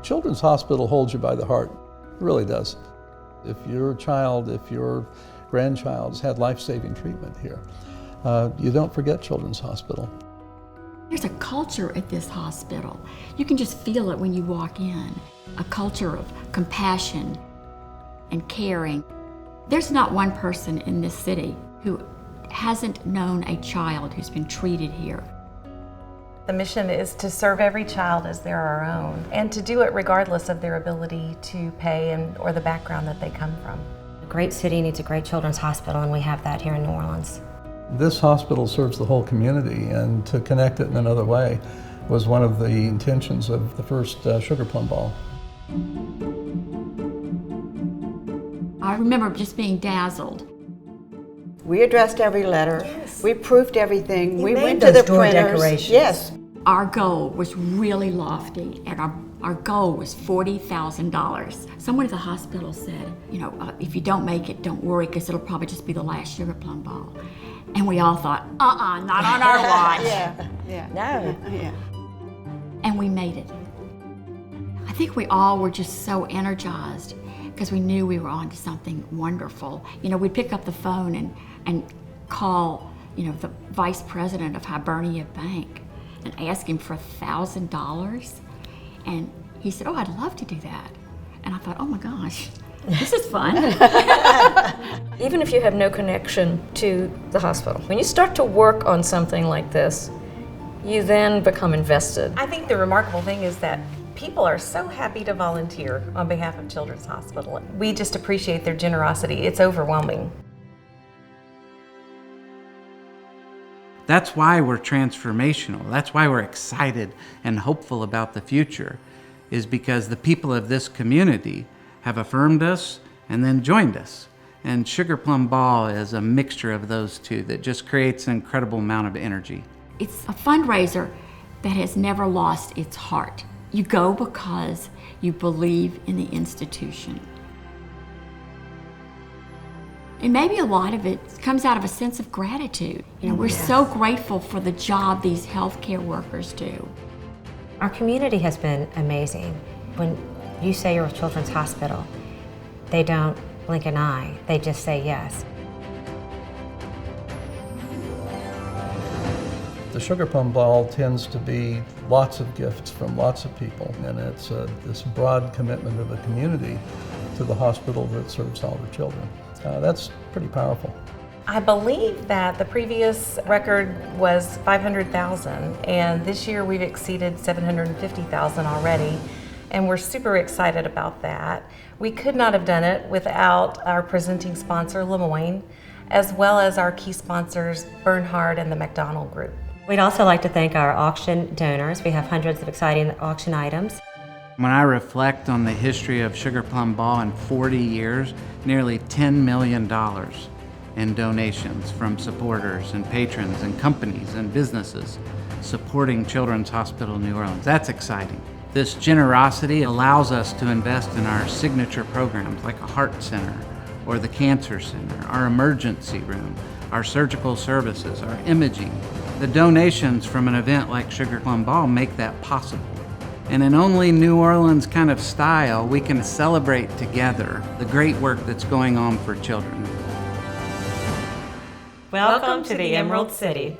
Children's Hospital holds you by the heart. It really does. If your child, if your grandchild has had life-saving treatment here, you don't forget Children's Hospital. There's a culture at this hospital. You can just feel it when you walk in. A culture of compassion and caring. There's not one person in this city who hasn't known a child who's been treated here. The mission is to serve every child as they're our own, and to do it regardless of their ability to pay or the background that they come from. A great city needs a great children's hospital, and we have that here in New Orleans. This hospital serves the whole community, and to connect it in another way was one of the intentions of the first Sugarplum Ball. I remember just being dazzled. We addressed every letter. Yes. We proofed everything. You we made went to those the door printers. decorations. Yes. Our goal was really lofty, and our goal was $40,000. Someone at the hospital said, if you don't make it, don't worry, because it'll probably just be the last Sugarplum Ball. And we all thought, not on our watch. Yeah. No. Yeah. And we made it. I think we all were just so energized because we knew we were on to something wonderful. We'd pick up the phone and call, the vice president of Hibernia Bank and ask him for $1,000. And he said, I'd love to do that. And I thought, oh my gosh, this is fun. Even if you have no connection to the hospital, when you start to work on something like this, you then become invested. I think the remarkable thing is that people are so happy to volunteer on behalf of Children's Hospital. We just appreciate their generosity. It's overwhelming. That's why we're transformational. That's why we're excited and hopeful about the future, is because the people of this community have affirmed us and then joined us. And Sugarplum Ball is a mixture of those two that just creates an incredible amount of energy. It's a fundraiser that has never lost its heart. You go because you believe in the institution. And maybe a lot of it comes out of a sense of gratitude. We're so grateful for the job these healthcare workers do. Our community has been amazing. When you say you're a children's hospital, they don't blink an eye. They just say yes. The Sugarplum Ball tends to be lots of gifts from lots of people, and it's this broad commitment of the community to the hospital that serves all the children. That's pretty powerful. I believe that the previous record was 500,000, and this year we've exceeded 750,000 already, and we're super excited about that. We could not have done it without our presenting sponsor, LEMOINE, as well as our key sponsors, Bernhard and the McDonnel Group. We'd also like to thank our auction donors. We have hundreds of exciting auction items. When I reflect on the history of Sugarplum Ball in 40 years, nearly $10 million in donations from supporters and patrons and companies and businesses supporting Children's Hospital New Orleans. That's exciting. This generosity allows us to invest in our signature programs like a heart center or the cancer center, our emergency room, our surgical services, our imaging. The donations from an event like Sugarplum Ball make that possible. And in only New Orleans kind of style, we can celebrate together the great work that's going on for children. Welcome to the Emerald City.